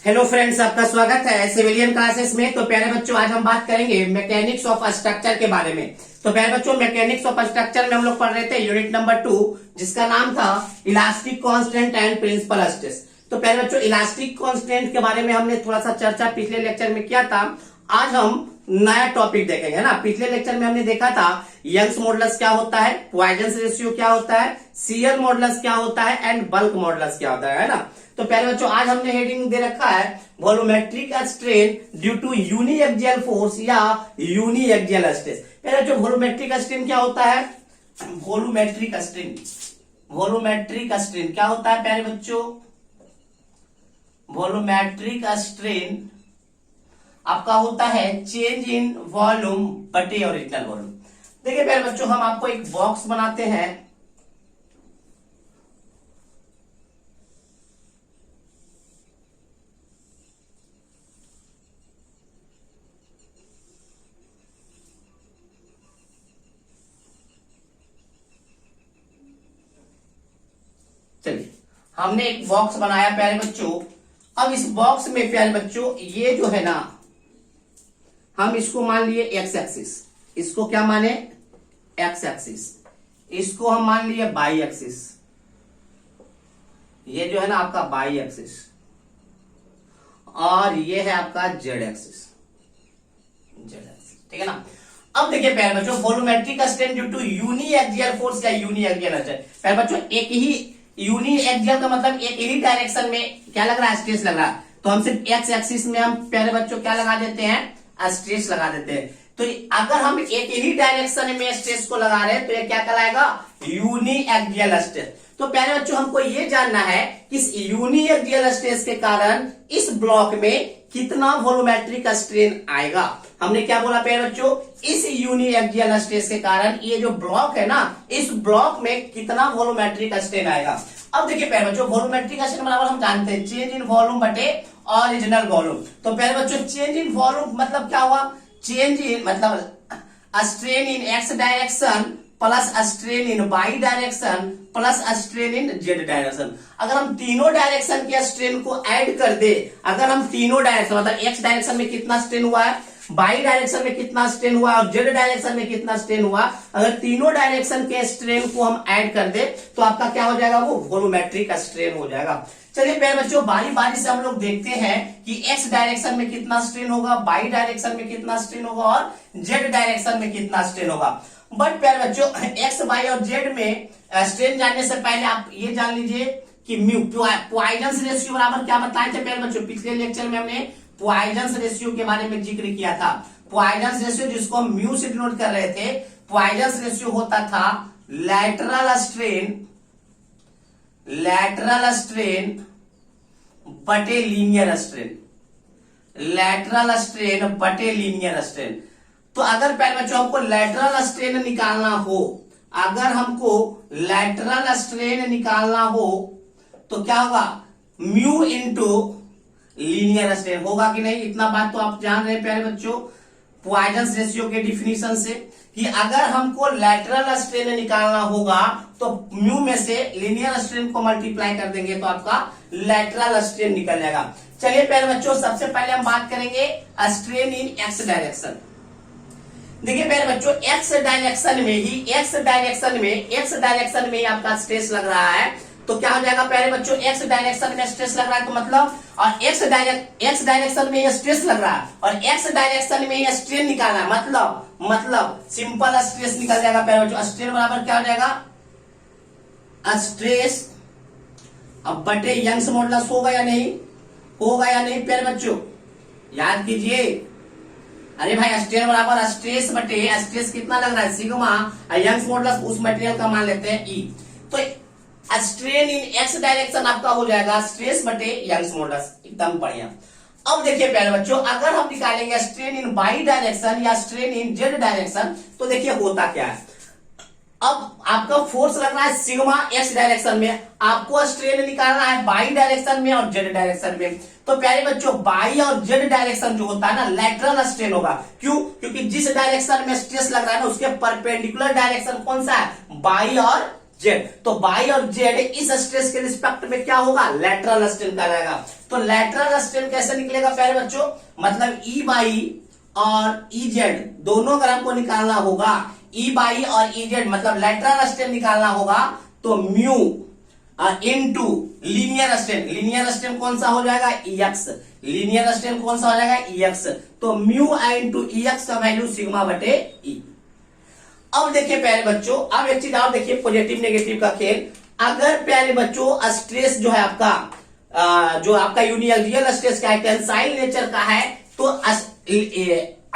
Hello friends, आपका स्वागत है सिविलियन क्लासेस में। तो प्यारे बच्चों, आज हम बात करेंगे मैकेनिक्स ऑफ स्ट्रक्चर के बारे में। तो प्यारे बच्चों, मैकेनिक्स ऑफ स्ट्रक्चर में हम लोग पढ़ रहे थे यूनिट नंबर 2, जिसका नाम था elastic constant and principal stress. तो प्यारे बच्चों, इलास्टिक कांस्टेंट के बारे में हमने थोड़ा सा चर्चा पिछले लेक्चर में किया था। आज हम नया टॉपिक देखेंगे ना। पिछले लेक्चर में हमने देखा था यंग्स मॉडुलस क्या होता है, पॉइजन रेशियो क्या होता है, शियर मॉडुलस क्या होता है एंड बल्क मॉडुलस क्या होता है ना। तो प्यारे बच्चों, आज हमने हेडिंग दे रखा है volumetric strain due to uniaxial force या यूनिएक्सियल स्ट्रेस। प्यारे बच्चों, वॉल्यूमेट्रिक स्ट्रेन क्या होता है? वॉल्यूमेट्रिक स्ट्रेन, वॉल्यूमेट्रिक स्ट्रेन क्या होता है प्यारे बच्चों? वॉल्यूमेट्रिक स्ट्रेन आपका होता है चेंज इन वॉल्यूम बटे ओरिजिनल वॉल्यूम। देखिए प्यारे बच्चों, हम आपको एक बॉक्स बनाते हैं। चलिए, हमने एक बॉक्स बनाया प्यारे बच्चों। अब इस बॉक्स में प्यारे बच्चों, ये जो है ना, हम इसको मान लिए एक्स एक्सिस। इसको क्या माने? X axis. इसको हम मान लिए बाई एक्सिस। ये जो है ना आपका बाई एक्सिस, और ये है आपका जेड एक्सिस। जेड एक्सिस, ठीक है ना। अब देखिए प्यारे बच्चों, volumetric strain due to uniaxial force या यूनिएक्सियल स्ट्रेन। प्यारे बच्चों, एक ही यूनिएक्सियल का मतलब एक ही डायरेक्शन में क्या लग रहा है? स्ट्रेस लग रहा है। तो हम सिर्फ एक्स एक्सिस में हम प्यारे बच्चों क्या लगा देते हैं? स्ट्रेस लगा देते हैं। तो अगर हम एक ही डायरेक्शन में स्ट्रेस को लगा रहे हैं तो ये क्या कहलाएगा? Uniaxial stress. तो प्यारे बच्चों, हमको ये जानना है कि इस यूनिएक्सियल स्ट्रेस के कारण इस ब्लॉक में कितना वॉल्यूमेट्रिक स्ट्रेन आएगा। हमने क्या बोला प्यारे बच्चों? इस यूनिएक्सियल स्ट्रेस के कारण ये जो ब्लॉक है ना, इस ब्लॉक में कितना वॉल्यूमेट्रिक स्ट्रेन आएगा। अब देखिए प्यारे बच्चों, वॉल्यूमेट्रिक स्ट्रेन बराबर हम जानते हैं चेंज इन वॉल्यूम बटे ओरिजिनल वॉल्यूम। तो प्यारे बच्चों, चेंज इन वॉल्यूम मतलब क्या हुआ? चेंज इन मतलब strain in X direction plus strain in Y direction plus strain in Z direction. अगर हम तीनों डायरेक्शन के स्ट्रेन को ऐड कर दे, अगर हम तीनों डायरेक्शन मतलब एक्स डायरेक्शन में कितना स्ट्रेन हुआ है, बाई डायरेक्शन में कितना स्ट्रेन हुआ और जेड डायरेक्शन में कितना स्ट्रेन हुआ, अगर तीनों डायरेक्शन के स्ट्रेन को हम ऐड कर दे तो आपका क्या हो जाएगा? वो वॉल्यूमेट्रिक स्ट्रेन हो जाएगा। चलिए प्यारे बच्चों, बारी बारी से हम लोग देखते हैं कि एक्स डायरेक्शन में कितना स्ट्रेन होगा, बाई डायरेक्शन में कितना स्ट्रेन होगा और जेड डायरेक्शन में कितना स्ट्रेन होगा। बट प्यारे बच्चों, एक्स वाई और जेड में स्ट्रेन जानने से पहले आप ये जान लीजिए कि म्यू पॉइजन रेशियो बराबर क्या बताए थे प्यारे बच्चों? पिछले लेक्चर में हमने पॉइजन रेशियो के बारे में जिक्र किया था। पॉइजन रेशियो जिसको हम म्यू से डिनोट कर रहे थे, पॉइजन रेशियो होता था लैटरल स्ट्रेन बटे लीनियर स्ट्रेन, लैटरल स्ट्रेन बटे लीनियर स्ट्रेन। तो अगर प्यारे बच्चों हमको लैटरल स्ट्रेन निकालना हो, अगर हमको लैटरल स्ट्रेन निकालना हो तो क्या होगा? म्यू इंटू लीनियर स्ट्रेन होगा कि नहीं? इतना बात तो आप जान रहे हैं प्यारे बच्चों पॉइजन रेशियो के डिफिनीशन से, कि अगर हमको लैटरल स्ट्रेन निकालना होगा तो म्यू में से लीनियर स्ट्रेन को मल्टीप्लाई कर देंगे तो आपका लैटरल स्ट्रेन निकल जाएगा। चलिए प्यारे बच्चों, सबसे पहले हम बात करेंगे स्ट्रेन इन एक्स डायरेक्शन। देखिए प्यारे बच्चों, एक्स डायरेक्शन में ही आपका स्ट्रेस लग रहा है। तो क्या हो जाएगा प्यारे बच्चों? एक्स डायरेक्शन में स्ट्रेस लग रहा है तो मतलब, और एक्स डायरेक्शन में ये स्ट्रेस लग रहा है और एक्स डायरेक्शन में ये स्ट्रेन निकालना है, मतलब सिंपल स्ट्रेस निकल जाएगा प्यारे बच्चों। स्ट्रेन बराबर क्या हो जाएगा? स्ट्रेस अब बटे यंग्स मॉडुलस होगा या नहीं? होगा या नहीं प्यारे बच्चों? याद कीजिए। अरे भाई, स्ट्रेन बराबर स्ट्रेस बटे स्ट्रेस कितना लग रहा है? सिग्मा, यंग्स मॉडुलस उस मटेरियल का मान लेते हैं ई। तो स्ट्रेन इन एक्स डायरेक्शन आपका हो जाएगा स्ट्रेस बटे यंग्स मॉडुलस। एकदम बढ़िया। अब देखिए प्यारे बच्चों, अगर हम निकालेंगे स्ट्रेन इन वाई डायरेक्शन या स्ट्रेन इन जेड डायरेक्शन तो देखिए होता क्या है। अब आपका फोर्स लग रहा है सिग्मा एक्स डायरेक्शन में, आपको स्ट्रेन निकालना है बाई डायरेक्शन में और जेड डायरेक्शन में। तो प्यारे बच्चों, बाई और जेड डायरेक्शन जो होता है ना, लैटरल स्ट्रेन होगा। क्यों? क्योंकि जिस डायरेक्शन में स्ट्रेस लग रहा है ना, उसके परपेंडिकुलर डायरेक्शन कौन सा है? बाई और जेड। तो बाई और जेड इस स्ट्रेस के रिस्पेक्ट में क्या होगा? लैटरल स्ट्रेन कहलाएगा। तो लेटरल स्ट्रेन कैसे निकलेगा प्यारे बच्चों, मतलब ई बाई और ई जेड दोनों अगर हमको निकालना होगा, ई बाई और ई जेड मतलब लेटरल स्ट्रेन निकालना होगा, तो mu into linear strain, linear strain कौन सा हो जाएगा EX, लीनियर स्ट्रेन कौन सा हो जाएगा EX, तो म्यू इनटू EX का वैल्यू सिग्मा बटे E। अब देखिए प्यारे बच्चों, अब एक चीज और देखिए, पॉजिटिव नेगेटिव का खेल। अगर प्यारे बच्चों स्ट्रेस जो है आपका जो आपका यूनिएक्सियल स्ट्रेस का है, टेंसाइल नेचर का है, तो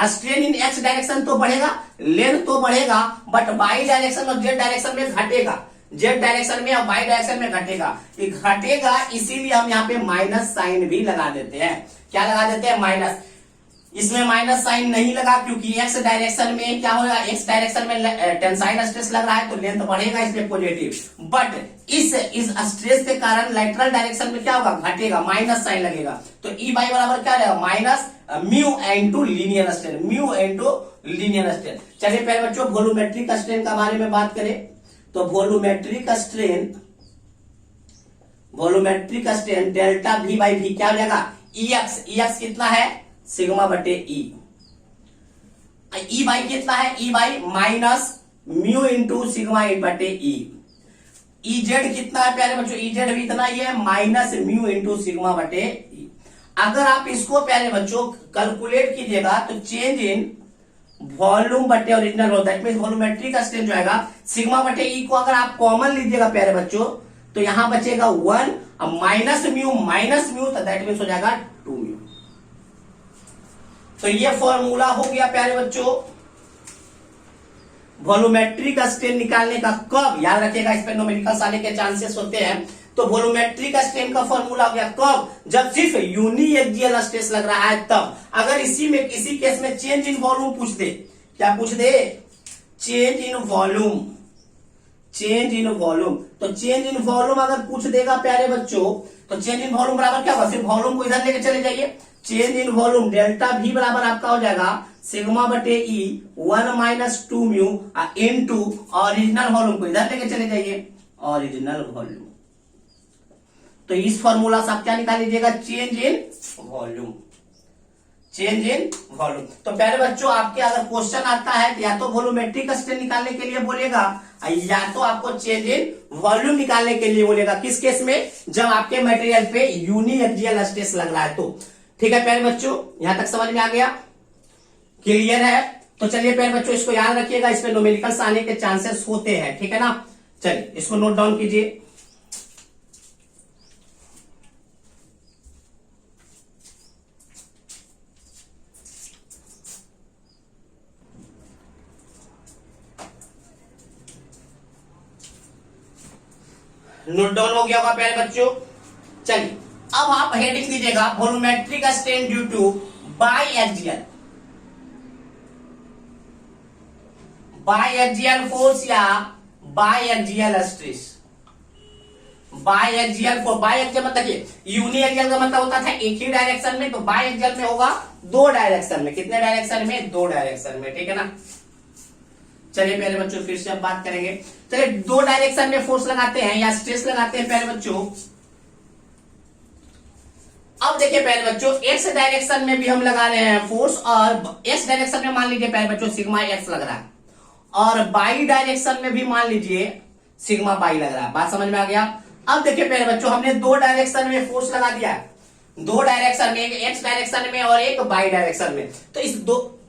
स्ट्रेन इन एक्स डायरेक्शन तो बढ़ेगा, लेंथ तो बढ़ेगा, बट वाई डायरेक्शन और जेड डायरेक्शन में घटेगा, जेड डायरेक्शन में और वाई डायरेक्शन में घटेगा, ये घटेगा, इसीलिए हम यहाँ पे माइनस साइन भी लगा देते हैं। क्या लगा देते हैं, माइनस। इसमें माइनस साइन नहीं लगा क्योंकि एक्स डायरेक्शन में क्या होगा, एक्स डायरेक्शन में टेंसाइल स्ट्रेस लग रहा है तो लेंथ बढ़ेगा, इसलिए पॉजिटिव। बट इस स्ट्रेस के कारण लेटरल डायरेक्शन में क्या होगा, घटेगा, माइनस साइन लगेगा। तो ई बाई बराबर क्या रहेगा, minus mu into linear strain, mu into linear strain. चलिए पहले बच्चों वॉल्यूमेट्रिक स्ट्रेन का बारे में बात करें, तो volumetric strain, volumetric strain delta V by V क्या हो जाएगा, EX कितना है, सिग्मा बटे ई। ई बाई कितना है, E by minus mu into sigma बटे ई। ई जेड कितना है प्यारे बच्चों, ई जेड भी इतना ही है, माइनस म्यू इंटू सिग्मा बटे ई। अगर आप इसको प्यारे बच्चों कैलकुलेट कीजिएगा तो चेंज इन वॉल्यूम बटे ओरिजिनल होता है, वॉल्यूमेट्रिक स्ट्रेन जो आएगा सिग्मा बटे ई को अगर आप कॉमन लीजिएगा प्यारे बच्चों, तो यहां बचेगा 1 माइनस म्यू, तो दैट मीन्स हो जाएगा 2 म्यू। तो ये फॉर्मूला हो गया प्यारे बच्चों वॉल्यूमेट्रिक स्ट्रेन निकालने का। कब याद रखिएगा, इस पर न्यूमेरिकल्स आने के चांसेस होते हैं। तो वॉल्यूमेट्रिक स्ट्रेन का फॉर्मूला हो गया कब, जब सिर्फ यूनिएक्सियल स्ट्रेस लग रहा है तब। अगर इसी केस में चेंज इन वॉल्यूम पूछ दे, क्या पूछ दे, change in volume, change in volume, तो चेंज इन वॉल्यूम अगर पूछ देगा प्यारे बच्चों, तो चेंज इन वॉल्यूम बराबर क्या होगा, सिर्फ वॉल्यूम को इधर लेके चले जाइए, change in volume delta V बराबर आपका हो जाएगा सिग्मा बटे ई 1 minus 2 mu into original volume को इधर लेके चले जाइए, ओरिजिनल वॉल्यूम। तो इस फॉर्मूला से आप क्या निकाल लीजिएगा, change in volume, change in volume. तो प्यारे बच्चों आपके अगर क्वेश्चन आता है तो या तो वॉल्यूमेट्रिक स्ट्रेन निकालने के लिए बोलेगा, या तो आपको चेंज इन वॉल्यूम निकालने के लिए बोलेगा। किस केस में, जब आपके मटेरियल पे यूनिएक्सियल स्ट्रेस लग रहा है तो। ठीक है प्यारे बच्चों, यहां तक समझ में आ गया, क्लियर है। तो चलिए प्यारे बच्चों इसको याद रखिएगा, इस पे न्यूमेरिकल्स आने के चांसेस होते हैं, ठीक है ना। चलिए इसको नोट डाउन कीजिए। नोट डाउन हो गया होगा प्यारे बच्चों। चलिए अब आप हेडिंग दीजिएगा volumetric strain due to biaxial force या biaxial stress. Biaxial force, biaxial मतलब यूनिएक्सियल का मतलब होता था एक ही डायरेक्शन में, तो बायएक्सियल में होगा 2 डायरेक्शन में। कितने डायरेक्शन में, 2 डायरेक्शन में, ठीक है ना। चलिए प्यारे बच्चों फिर से अब बात करेंगे। चलिए 2 डायरेक्शन में फोर्स लगाते हैं या स्ट्रेस लगाते हैं प्यारे बच्चों। अब देखिए प्यारे बच्चों एक्स डायरेक्शन में भी हम लगा रहे हैं फोर्स, और एक्स डायरेक्शन में मान लीजिए प्यारे बच्चों सिग्मा एक्स लग रहा है, और बाई डायरेक्शन में भी मान लीजिए सिग्मा बाई लग रहा है। बात समझ में आ गया। अब देखिए प्यारे बच्चों हमने 2 डायरेक्शन में फोर्स लगा दिया, 2 डायरेक्शन में, एक एक्स डायरेक्शन में और एक बाई डायरेक्शन में। तो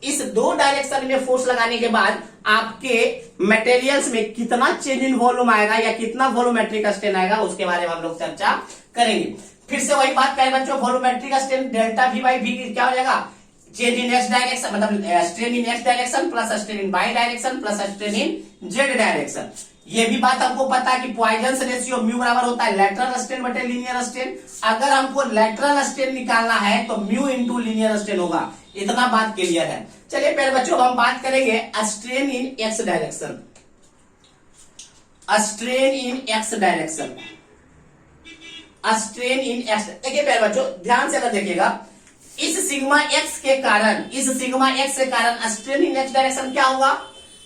इस दो डायरेक्शन में फोर्स लगाने के बाद आपके मटेरियल्स में कितना चेंज इन वॉल्यूम आएगा या कितना वॉल्यूमेट्रिक स्ट्रेन आएगा, उसके बारे में हम लोग चर्चा करेंगे। फिर से वही बात करें बच्चों, volumetric strain delta V by V क्या हो जाएगा, चेंज इन एक्स डायरेक्शन, मतलब strain in X direction plus strain in by direction plus strain in Z direction. ये भी बात हमको पता है कि पॉइजन रेशियो म्यू बराबर होता है लेटरल स्ट्रेन बटे लीनियर स्ट्रेन। अगर हमको लेटरल स्ट्रेन निकालना है तो म्यू इंटू लीनियर स्ट्रेन होगा, इतना बात क्लियर है। चलिए प्यारे बच्चों हम बात करेंगे strain in X direction, strain in X direction, strain in x. देखिए प्यारे बच्चों ध्यान से अगर देखिएगा, इस सिग्मा एक्स के कारण स्ट्रेन इन एक्स डायरेक्शन क्या होगा,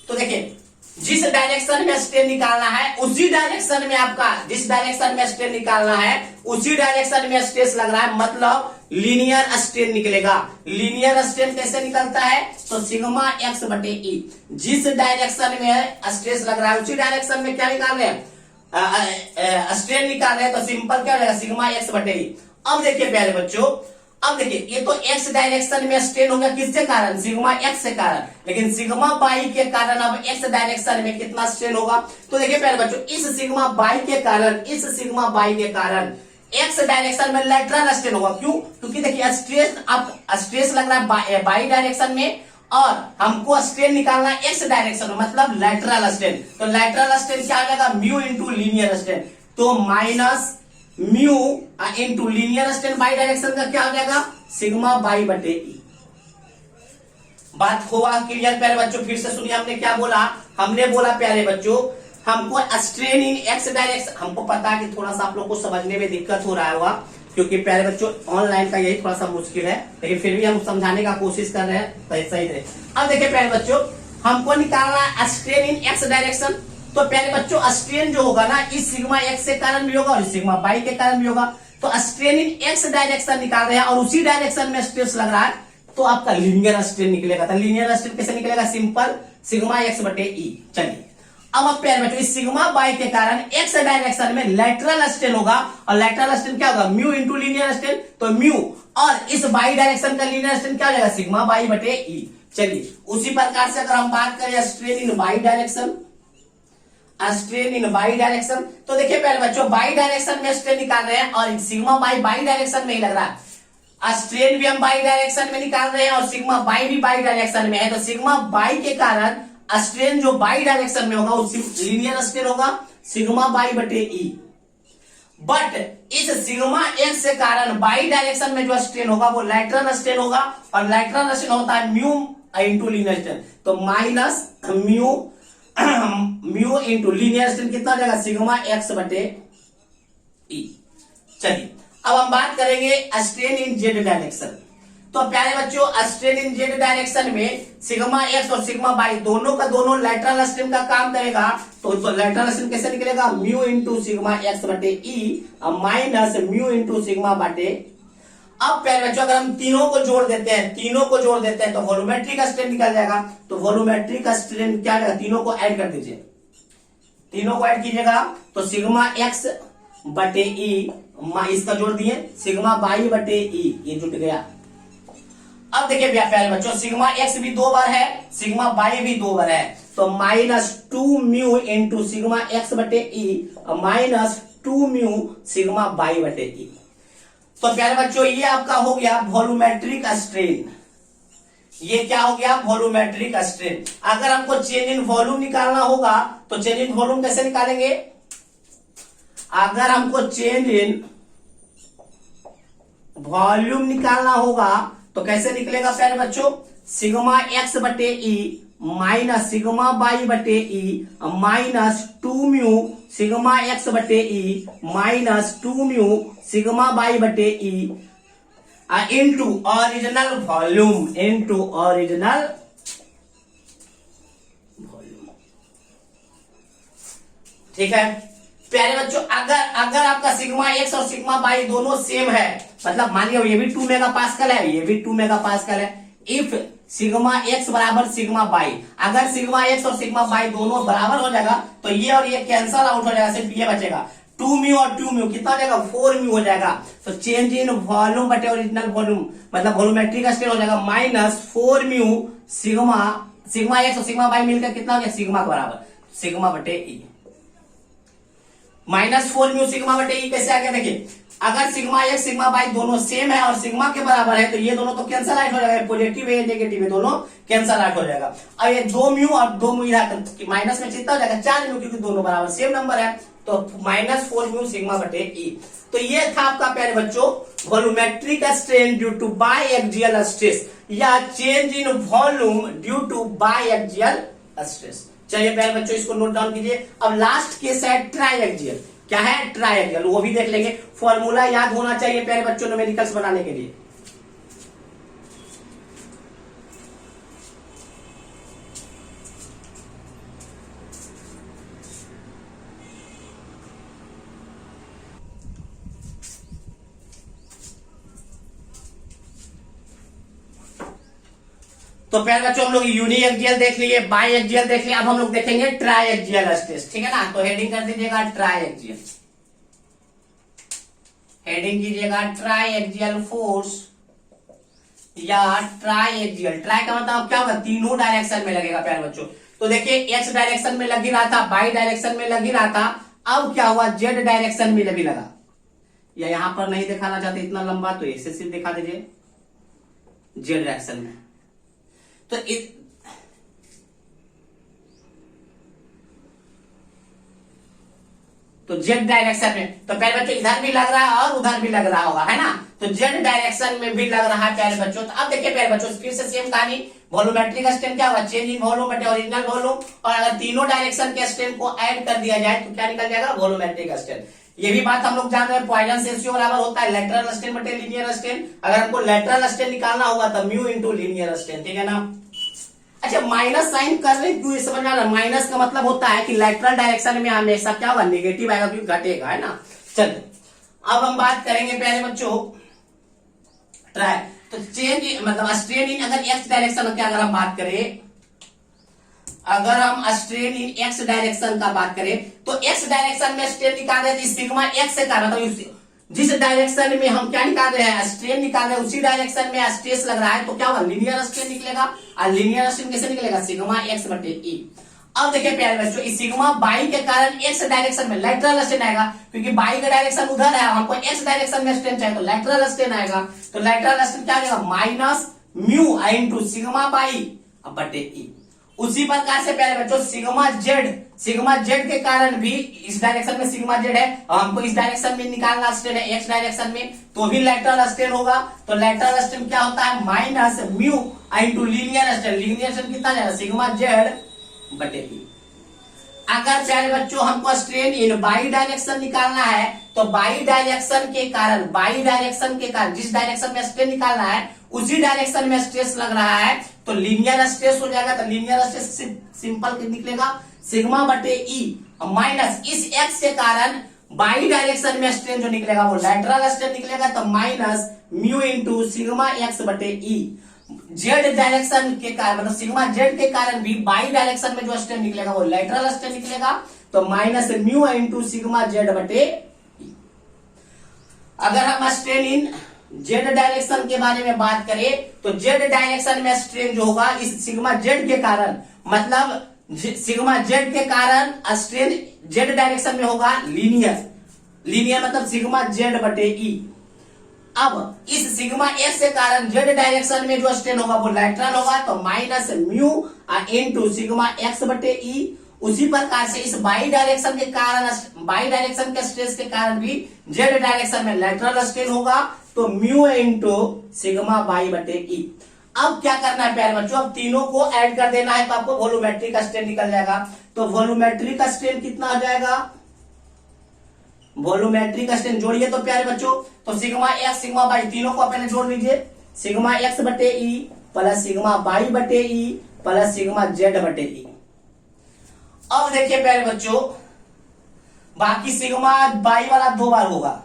तो देखिए जिस डायरेक्शन में स्ट्रेन निकालना है उसी डायरेक्शन में आपका, जिस डायरेक्शन में स्ट्रेन निकालना है उसी डायरेक्शन में स्ट्रेस लग रहा है, मतलब लीनियर स्ट्रेन निकलेगा। लीनियर स्ट्रेन कैसे निकलता है? तो सिग्मा एक्स बटे ई, जिस डायरेक्शन में स्ट्रेस लग रहा है उसी डायरेक्शन में क्या निकाल रहे हैं, स्ट्रेन निकाल रहे हैं, तो सिंपल क्या रहेगा, सिग्मा एक्स बटे ई। अब देखिए प्यारे बच्चों, अब देखिए ये तो एक्स डायरेक्शन में स्ट्रेन होगा, किसके कारण? सिग्मा एक्स के कारण। लेकिन सिग्मा बाई के कारण अब एक्स डायरेक्शन में कितना स्ट्रेन होगा? तो देखिए प्यारे बच्चों, इस सिग्मा बाई के कारण, इस सिग्मा बाई के कारण एक्स डायरेक्शन में लेटरल स्ट्रेन होगा। क्यों? क्योंकि देखिए स्ट्रेस, अब स्ट्रेस लग रहा है बाई डायरेक्शन में और हमको स्ट्रेन निकालना है एक्स डायरेक्शन में, मतलब लेटरल स्ट्रेन। तो लेटरल स्ट्रेन क्या आ जाएगा? Mu into linear strain. तो minus mu into linear strain Y direction का क्या हो जाएगा? सिग्मा बाई बटे ई। बात हुआ क्लियर प्यारे बच्चों? फिर से सुनिए, हमने क्या बोला? हमने बोला प्यारे बच्चों, हमको स्ट्रेन इन एक्स डायरेक्शन, हमको पता है कि थोड़ा सा आप लोग को समझने में दिक्कत हो रहा होगा, क्योंकि प्यारे बच्चों ऑनलाइन का यही थोड़ा सा मुश्किल है, लेकिन फिर भी हम समझाने का कोशिश कर रहे हैं सही रहे। अब देखिए प्यारे बच्चों, हमको निकालना है स्ट्रेन इन एक्स डायरेक्शन। तो प्यारे बच्चों, स्ट्रेन जो होगा ना, इस सिग्मा एक्स के कारण भी होगा और सिग्मा बाई के कारण भी होगा। तो स्ट्रेन इन एक्स डायरेक्शन निकाल रहे हैं और उसी डायरेक्शन में स्ट्रेस लग रहा है, तो आपका लीनियर स्ट्रेन निकलेगा। तो लीनियर स्ट्रेन कैसे निकलेगा? सिंपल सिग्मा एक्स बटे ई। चलिए अब आप प्यारे बच्चों, इस सिग्मा बाई के कारण एक्स डायरेक्शन में लेटरल स्ट्रेन होगा, और लेटरल स्ट्रेन क्या होगा? Mu into linear strain. तो म्यू और इस बाई डायरेक्शन का लीनियर स्ट्रेन क्या हो जाएगा? सिग्मा बाई बटे ई। चलिए उसी प्रकार से अगर हम बात करें strain in by direction, strain in by direction, तो देखिए पहले बच्चों, बाई डायरेक्शन में स्ट्रेन निकाल रहे हैं और सिग्मा बाई डायरेक्शन में ही लग रहा है। स्ट्रेन भी हम बाई डायरेक्शन में निकाल रहे हैं और सिग्मा बाई भी बाई डायरेक्शन में है। तो सिग्मा बाई के कारण स्ट्रेन जो बाई डायरेक्शन में होगा वो लीनियर स्ट्रेन होगा, सिग्मा बाई बटे ई। बट इस सिग्मा एक्स के कारण बाई डायरेक्शन में जो स्ट्रेन होगा वो लैटरल स्ट्रेन होगा, और लैटरल स्ट्रेन होता है म्यू इंटू लीनियर स्ट्रेन। तो minus mu into linear strain कितना हो जाएगा? सिग्मा एक्स बटे ई। चलिए अब हम बात करेंगे स्ट्रेन इन जेड डायरेक्शन। तो प्यारे बच्चों, स्ट्रेन इन जेड डायरेक्शन में सिग्मा एक्स और सिग्मा बाई दोनों का दोनों लैटरल स्ट्रेन का काम करेगा। तो लैटरल स्ट्रेन कैसे निकलेगा? म्यू इंटू सिग्मा एक्स बटे E minus mu into sigma बटे। अब प्यारे बच्चों, अगर हम तीनों को जोड़ देते हैं तो वॉल्यूमेट्रिक स्ट्रेन निकल जाएगा। तो वॉल्यूमेट्रिक स्ट्रेन क्या रहेगा? तीनों को ऐड कर दीजिए, तीनों को ऐड कीजिएगा तो सिग्मा एक्स बटे ई, इसका जोड़ दिए सिग्मा बाई बटे ई, ये जुट गया। अब देखिए प्यारे बच्चों, सिग्मा एक्स भी 2 बार है, सिग्मा बाई भी 2 बार है, तो minus 2 mu into sigma x बटे E minus 2 mu sigma by बटे ई। तो प्यारे बच्चों, ये आपका हो गया वॉल्यूमेट्रिक स्ट्रेन। ये क्या हो गया? Volumetric strain. अगर हमको चेंज इन वॉल्यूम निकालना होगा तो चेंज इन वॉल्यूम कैसे निकालेंगे? अगर हमको चेंज इन वॉल्यूम निकालना होगा तो कैसे निकलेगा प्यारे बच्चों? सिग्मा एक्स बटे ई माइनस सिग्मा बाई बटे E minus 2 mu sigma x बटे E minus 2 mu sigma by बटे E into original volume, into original volume. ठीक है प्यारे बच्चों, अगर आपका सिग्मा एक्स और सिग्मा बाई दोनों सेम है, मतलब मानिए ये भी 2 मेगा पास्कल है, ये भी 2 मेगा पास्कल है, इफ सिग्मा एक्स बराबर सिग्मा बाई, अगर सिग्मा एक्स और सिग्मा बाई दोनों बराबर हो जाएगा तो ये और ये कैंसल आउट हो जाएगा, सिर्फ ये बचेगा 2 म्यू और 2 म्यू कितना हो जाएगा? 4 म्यू हो जाएगा। तो चेंज इन वॉल्यूम बटे ओरिजिनल वॉल्यूम, मतलब वॉल्यूमेट्रिक स्ट्रेन हो जाएगा माइनस 4 म्यू सिग्मा एक्स और सिग्मा बाई मिलकर कितना हो गया? सिग्मा के बराबर सिग्मा बटे ई। माइनस 4 म्यू सिग्मा बटे ई कैसे आ गया? देखिए, अगर सिग्मा एक्स सिग्मा बाई दोनों सेम है और सिग्मा के बराबर है तो ये दोनों तो कैंसल आउट हो जाएगा, पॉजिटिव है नेगेटिव है दोनों कैंसल आउट हो जाएगा। और ये 2 म्यू और 2 म्यू माइनस में कितना हो जाएगा? 4 म्यू, क्योंकि दोनों बराबर सेम नंबर है, तो माइनस 4 म्यू सिग्मा बटे ई। तो ये था आपका प्यारे बच्चों volumetric strain due to biaxial stress या change in volume due to biaxial stress. चलिए प्यारे बच्चों, इसको नोट डाउन कीजिए। अब लास्ट केस है ट्राइएक्सियल। क्या है? ट्राइएक्सियल, वो भी देख लेंगे। फॉर्मूला याद होना चाहिए प्यारे बच्चों न्यूमेरिकल्स बनाने के लिए। तो पहले बच्चों हम लोग यूनी एक्सियल देख लिए, बाई एक्सियल देख लिए, अब हम लोग देखेंगे ट्राई एक्सियल स्ट्रेस, ठीक है ना। तो हेडिंग कर दीजिएगा ट्राई एक्सियल, हेडिंग कीजिएगा ट्राई एक्सियल फोर्स या ट्राई एक्सियल। ट्राई का मतलब क्या होगा, तीनों डायरेक्शन में लगेगा प्यारे बच्चों। तो देखिए एक्स डायरेक्शन में लग ही रहा था, बाई डायरेक्शन में लग ही रहा था, अब क्या हुआ जेड डायरेक्शन में भी लगा। या यहां पर नहीं दिखाना चाहते इतना लंबा तो ऐसे सिर्फ दिखा दीजिए जेड डायरेक्शन में। तो जेड डायरेक्शन में तो प्यारे बच्चों इधर भी लग रहा है और उधर भी लग रहा होगा, है ना। तो जेड डायरेक्शन में भी लग रहा है प्यारे बच्चों। तो अब देखिए प्यारे बच्चों फिर से सेम कहानी, वॉल्यूमेट्रिक स्ट्रेन क्या होगा, चेंज इन वॉल्यूम बटे ओरिजिनल वॉल्यूम, और अगर तीनों डायरेक्शन के स्ट्रेन को ऐड कर दिया जाए तो क्या निकल जाएगा, वॉल्यूमेट्रिक स्ट्रेन। ये भी बात हम लोग जान रहे हैं, पॉइजन रेशियो बराबर होता है लेटरल स्ट्रेन बटे लीनियर स्ट्रेन। अगर हमको लेटरल स्ट्रेन निकालना होगा तो म्यू इंटू लीनियर स्ट्रेन, ठीक है ना। अच्छा माइनस साइन कर रहे क्यों, समझ में आ रहा है। माइनस का मतलब होता है कि लेटरल डायरेक्शन में हमेशा क्या होगा, नेगेटिव आएगा क्योंकि घटेगा, है ना। चलिए अब हम बात करेंगे प्यारे बच्चों ट्राई, तो चेंज मतलब स्ट्रेन इन अगर एक्स डायरेक्शन की अगर हम बात करें, अगर हम स्ट्रेन इन एक्स डायरेक्शन का बात करें तो एक्स डायरेक्शन में स्ट्रेन निकाल रहे थे सिग्मा एक्स से का मतलब जिस डायरेक्शन में हम क्या निकाल रहे हैं, स्ट्रेन निकाल रहे हैं, उसी डायरेक्शन में स्ट्रेस लग रहा है तो क्या होगा, लीनियर स्ट्रेन निकलेगा। और लीनियर स्ट्रेन कैसे निकलेगा, सिग्मा एक्स बटे ई। अब देखिए प्यारे बच्चों इस सिग्मा बाई के कारण एक्स डायरेक्शन में लेटरल स्ट्रेन आएगा, क्योंकि बाई का डायरेक्शन उधर है, हमको एक्स डायरेक्शन में स्ट्रेन चाहिए तो लेटरल स्ट्रेन आएगा। तो लेटरल स्ट्रेन क्या आएगा, minus mu into sigma by बटे ई। उसी प्रकार से प्यारे बच्चों सिग्मा जेड के कारण भी इस डायरेक्शन में सिग्मा जेड है और हमको इस डायरेक्शन में निकालना स्ट्रेन है एक्स डायरेक्शन में, तो भी लेटरल स्ट्रेन होगा। तो लेटरल स्ट्रेन क्या होता है, minus mu into linear strain. Linear strain कितना जाएगा, सिग्मा जेड बटे ई। अगर प्यारे बच्चों हमको स्ट्रेन इन बाई डायरेक्शन निकालना है तो बाई डायरेक्शन के कारण जिस डायरेक्शन में स्ट्रेन निकालना है उसी डायरेक्शन में स्ट्रेस लग रहा है तो लीनियर स्ट्रेस हो जाएगा। तो लीनियर स्ट्रेस सिंपल निकलेगा सिग्मा बटे ई माइनस इस एक्स के कारण बाई डायरेक्शन में स्ट्रेन जो निकलेगा वो लेटरल स्ट्रेन निकलेगा, तो minus mu into sigma x बटे ई। जेड डायरेक्शन के कारण मतलब सिग्मा जेड के कारण भी बाई डायरेक्शन में जो स्ट्रेन निकलेगा वो लेटरल स्ट्रेन निकलेगा, तो minus mu into sigma Z बटे ई। अगर हम स्ट्रेन इन जेड डायरेक्शन के बारे में बात करें तो जेड डायरेक्शन में स्ट्रेन जो होगा इस सिग्मा जेड के कारण, मतलब सिग्मा जेड के कारण स्ट्रेन जेड डायरेक्शन में होगा लीनियर मतलब सिग्मा जेड बटे ई। अब इस सिग्मा एस के कारण जेड डायरेक्शन में जो स्ट्रेन होगा वो लेटरल होगा, तो minus mu into sigma x बटे ई। उसी प्रकार से इस बाई डायरेक्शन के कारण बाई डायरेक्शन के स्ट्रेस के कारण भी जेड डायरेक्शन में लेटरल स्ट्रेन होगा, तो म्यू इंटू सिग्मा बाई बटे ई। अब क्या करना है प्यारे बच्चों, अब तीनों को ऐड कर देना है तो आपको वॉल्यूमेट्रिक स्ट्रेन निकल जाएगा। तो वॉल्यूमेट्रिक स्ट्रेन कितना हो जाएगा, वॉल्यूमेट्रिक स्ट्रेन जोड़िए तो प्यारे बच्चों, तो सिग्मा एक्स सिग्मा बाई तीनों को पहले जोड़ लीजिए, सिग्मा एक्स बटे ई प्लस सिग्मा बाई बटे ई प्लस सिग्मा जेड बटे ई। अब देखिए प्यारे बच्चों बाकी सिग्मा बाई वाला 2 बार होगा,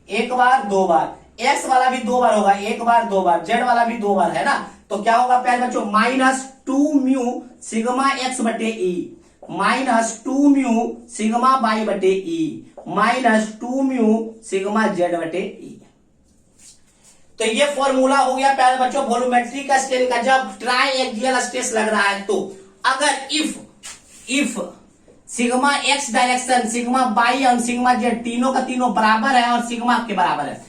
एक बार 2 बार, एक्स वाला भी 2 बार होगा, एक बार 2 बार, जेड वाला भी 2 बार, है ना। तो क्या होगा प्यारे बच्चों, माइनस 2 म्यू सिग्मा एक्स बटे E minus 2 mu sigma by बटे E minus 2 mu sigma Z बटे ई। तो ये फॉर्मूला हो गया प्यारे बच्चों वॉल्यूमेट्रिक स्ट्रेन का जब ट्राई एक्सियल स्ट्रेस लग रहा है। तो अगर if sigma x direction sigma by और सिग्मा जेड तीनों का तीनों बराबर है और सिग्मा के बराबर है,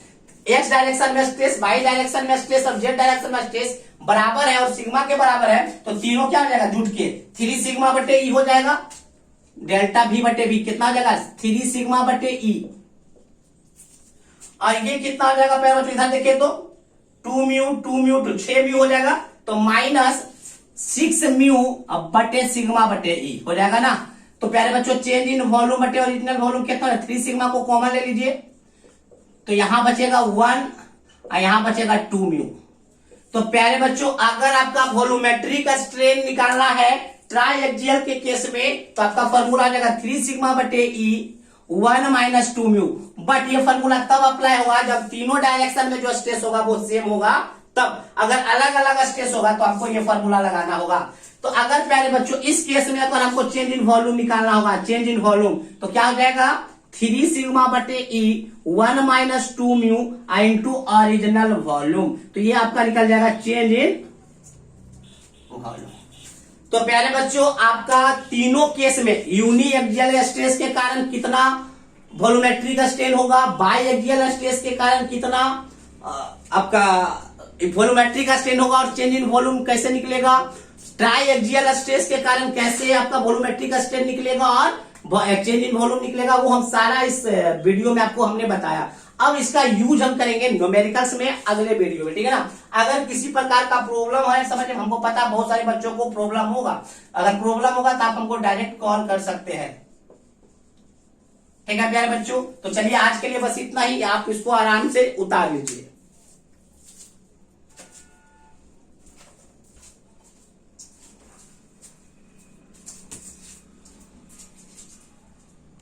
एक्स डायरेक्शन में स्ट्रेस बाई डायरेक्शन में स्ट्रेस और जेड डायरेक्शन में स्ट्रेस बराबर है और सिग्मा के बराबर है, तो तीनों क्या हो जाएगा जुट के 3 सिग्मा बटे ई हो जाएगा, डेल्टा भी बटे भी कितना हो जाएगा 3 सिग्मा बटे ई। और ये कितना हो जाएगा प्यारे बच्चों, इधर देखिए तो 2 म्यू 6 म्यू हो जाएगा, तो माइनस 6 म्यू बटे सिग्मा बटे ई हो जाएगा ना। तो प्यारे बच्चों चेंज इन वॉल्यूम बटे ओरिजिनल वॉल्यूम कितना है, 3 सिग्मा को कॉमन ले लीजिए, तो यहां बचेगा 1 और यहां बचेगा 2 म्यू। तो प्यारे बच्चों अगर आपका वॉल्यूमेट्रिक स्ट्रेन निकालना है ट्राई एक्सियल के केस में तो आपका फॉर्मूला आ जाएगा 3 सिग्मा बटे ई 1 माइनस 2 म्यू। बट ये फॉर्मूला तब अप्लाई होगा जब तीनों डायरेक्शन में जो स्ट्रेस होगा वो सेम होगा तब अगर अलग अलग स्ट्रेस होगा तो हमको ये फॉर्मूला लगाना होगा। तो अगर प्यारे बच्चों इस केस में अगर हमको चेंज इन वॉल्यूम निकालना होगा, चेंज इन वॉल्यूम, तो क्या हो जाएगा 3 सिग्मा बटे ई 1 minus 2 mu into original volume. तो ये आपका निकल जाएगा चेंज इन वॉल्यूम। तो प्यारे बच्चों आपका तीनों केस में यूनी एक्सियल स्ट्रेस के कारण कितना वॉल्यूमेट्रिक स्ट्रेन होगा, बाई एक्सियल स्ट्रेस के कारण कितना आपका वॉल्यूमेट्रिक स्ट्रेन होगा, और चेंज इन वॉल्यूम कैसे निकलेगा, ट्राई एक्सियल स्ट्रेस के कारण कैसे आपका वॉल्यूमेट्रिक स्ट्रेन निकलेगा और चेंज इन वॉल्यूम निकलेगा, वो हम सारा इस वीडियो में आपको हमने बताया। अब इसका यूज हम करेंगे न्यूमेरिकल्स में अगले वीडियो में, ठीक है ना। अगर किसी प्रकार का प्रॉब्लम है, समझ, हमको पता बहुत सारे बच्चों को प्रॉब्लम होगा, अगर प्रॉब्लम होगा तो आप हमको डायरेक्ट कॉल कर सकते हैं, ठीक है प्यारे बच्चों। तो चलिए आज के लिए बस इतना ही, आप इसको आराम से उतार लीजिए।